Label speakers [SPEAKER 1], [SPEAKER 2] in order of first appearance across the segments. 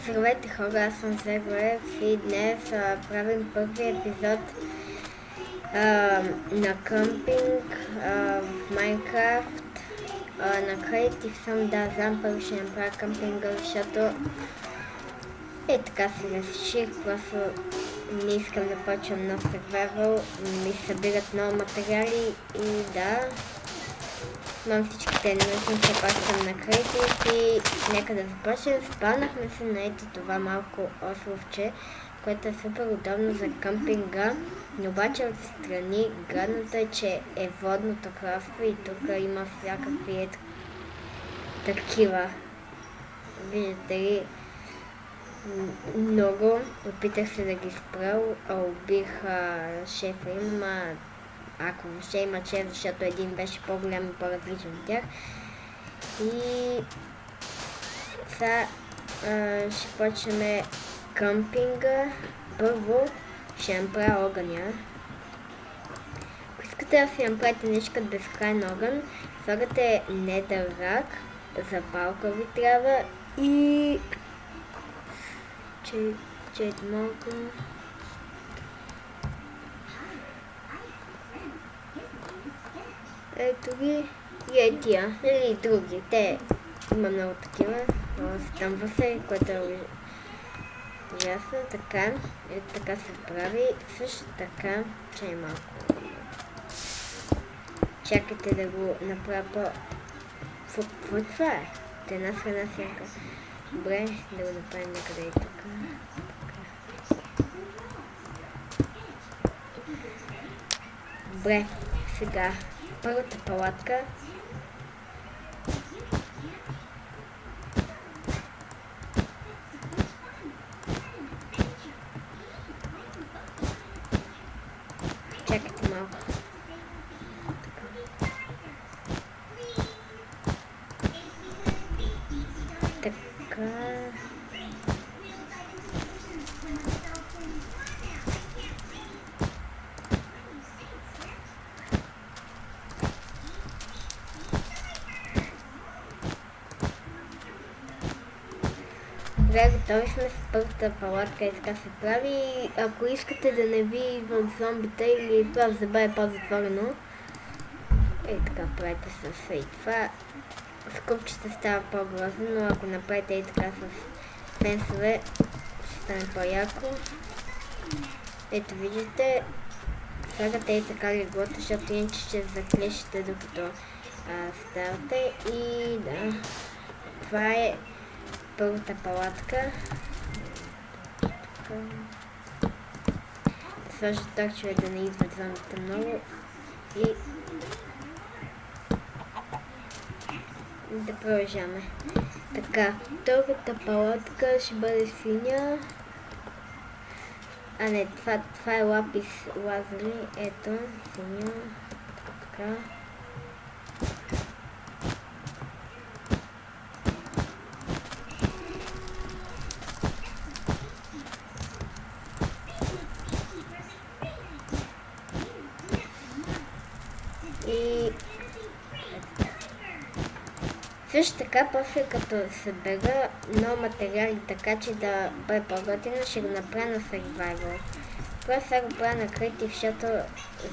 [SPEAKER 1] Здравейте хора, аз съм Зегоев и днес правим първи епизод на къмпинг в Майнкрафт. На Creative съм, да, знам, първо ще направя къмпинга, защото така се реших, просто не искам да почвам нов сервайвъл, ми събират много материали и да, имам всичките нужни, все пак съм на Creative и нека да започнем. Спаднахме се на ето това малко островче, което е супер удобно за къмпинга, но обаче отстрани гадното е, че е водното кралство и тук има всякакви такива. Виждате ли? Много. Опитах се да ги спра, убих шефа им, ако въобще има шеф, защото един беше по-голям и по-различен от тях. И сега ще почнем къмпинга. Първо ще направя огъня. Ако искате да си направите нещо като безкрайен огън, слагате недърак, запалка ви трябва и чет малко. Ето ги и тия, или други. Те има много такива. Стъмва се, което е ужасно. Така, ето така се прави. Също така, че е малко. Чакайте да го направя Какво това е? От една страна сянка. Добре, да го направим някъде и тук. Добре, сега първата палатка. Чакайте малко. Така. Добре, готови сме с първата палатка и така се прави. Ако искате да не ви идват зомбите или това заба е по-затворено, така правите с и това. С купчета става по-грозно, но ако направите и така с фенсове, ще стане по-яко. Ето виждате, слагате и така леглото, защото иначе ще заклешите докато ставате. И да, това е първата палатка. Да сложа торчове да не идват зомбите много и да продължаваме. Така, втората палатка ще бъде синя. Не, това е лапис лазари. Ето, синя. Така. И също така, после като събера много материали, така че да бъде по-готино, ще го направя на Survival. Просто сега го правя на Creative, защото,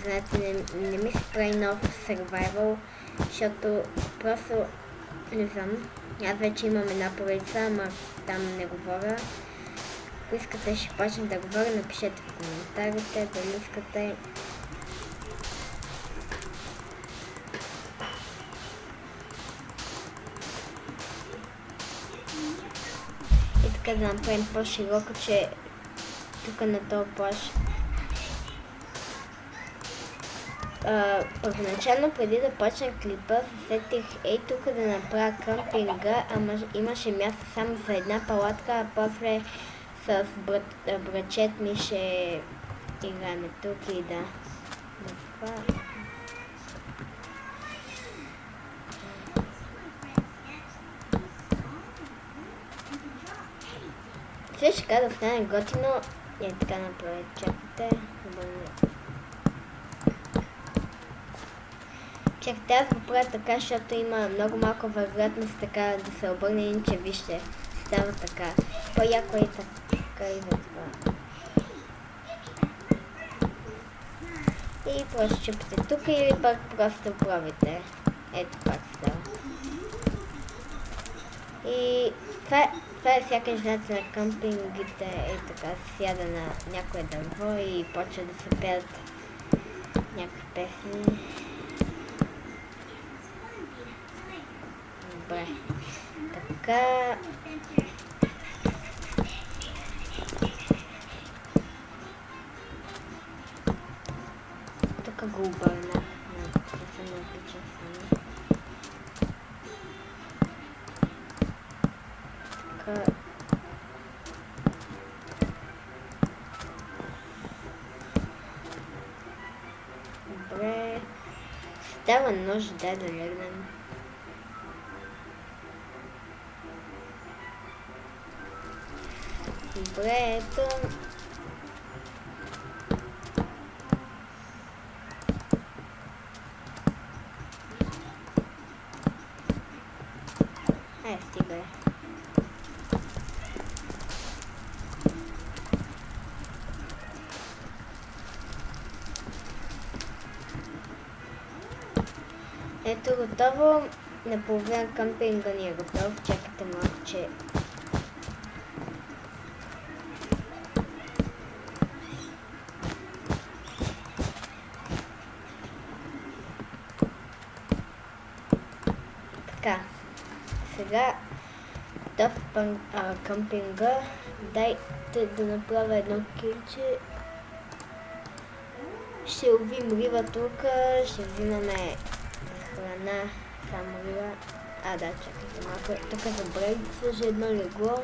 [SPEAKER 1] знаете, не ми се прави нов Survival, защото просто, не знам, аз вече имам една поредица, ама там не говоря. Ако искате, ще почна да говоря, напишете в коментарите, дали искате. Така да направим по-широко, че тук на този плаж. Първоначално, преди да почна клипа, се сетих тук да направя къмпинга, ама имаше място само за една палатка, а после с брачет ми ще играем тук и да. Също така да стане готино и така направи. Чакайте. Чакайте, аз го правя така, защото има много малко вероятност така да се обърне, иначе вижте, става така. по-яко и така и затова. И просто чупите тук или пък просто пробите. Ето пак става. И това е сякаш знаете на къмпингите, е така сяда на някое дърво и почва да се пеят някакви песни. Добре. Така. Тук го обърнах на съвсем отличен страни. Така. Добре. Става нощ, дай да легнем. Добре, ето. Стига. Ето готово. Наполовина къмпинга ни е готов. Чакайте малко, че така. Сега готов къмпинга. Дайте да направя едно килче. Ще ловим риба тук. Ще взимаме храна. Само риба. Да, чакайте малко. Тук за брейд сложа едно легло.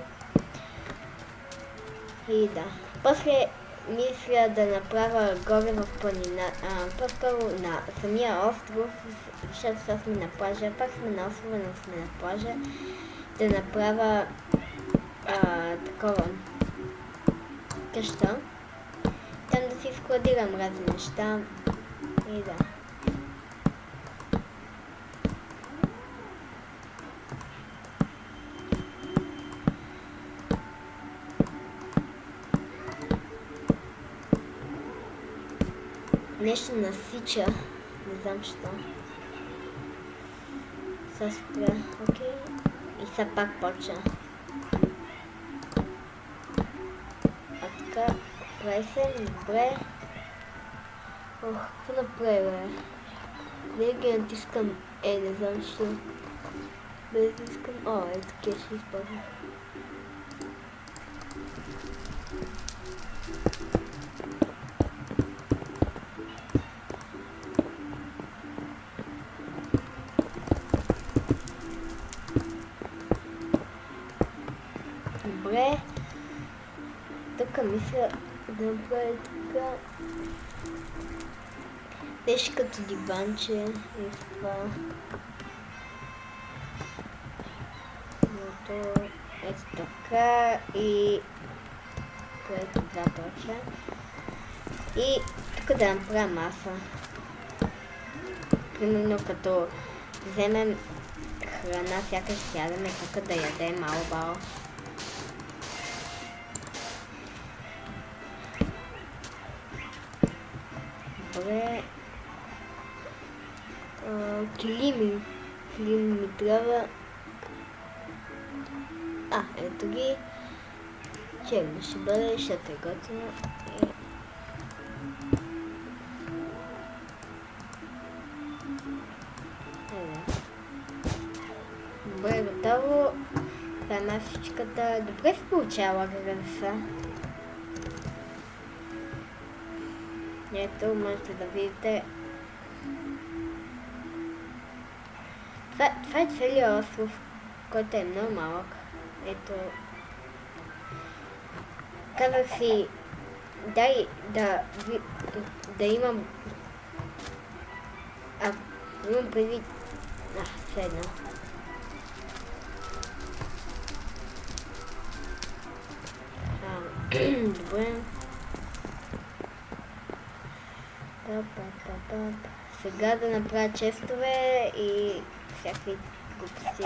[SPEAKER 1] И да. После мисля да направя горе в планина. По-скоро на самия остров, защото сега сме на плажа. Пак сме на острова, но сме на плажа. Да направя такова къща. Там да си складирам разни неща. И да. Нещо насича. Не знам що. Сега спря. Окей. И сега пак почва. Така. Прави се. Добре. Какво направи, бе? Винаги натискам не знам що. Без да искам. Ето такива ще използвам. Добре. Тук мисля да направя така. Нещо като диванче и това. Ето така и ето два точка. И тук да направя маса. Примерно като вземем храна, сякаш сядаме тук да ядем мало-бало. Добре. Килими ми трябва. Ето ги. Черно ще бъде, защото е готино. Добре, готово. Това е масичката. Добре се получава гръса. Ето, можете да видите. Това е целият остров, който е много малък. Ето. Казах си, дай да имам. Имам предвид. Все едно. Добре. Сега да направя честове и всякакви глупости.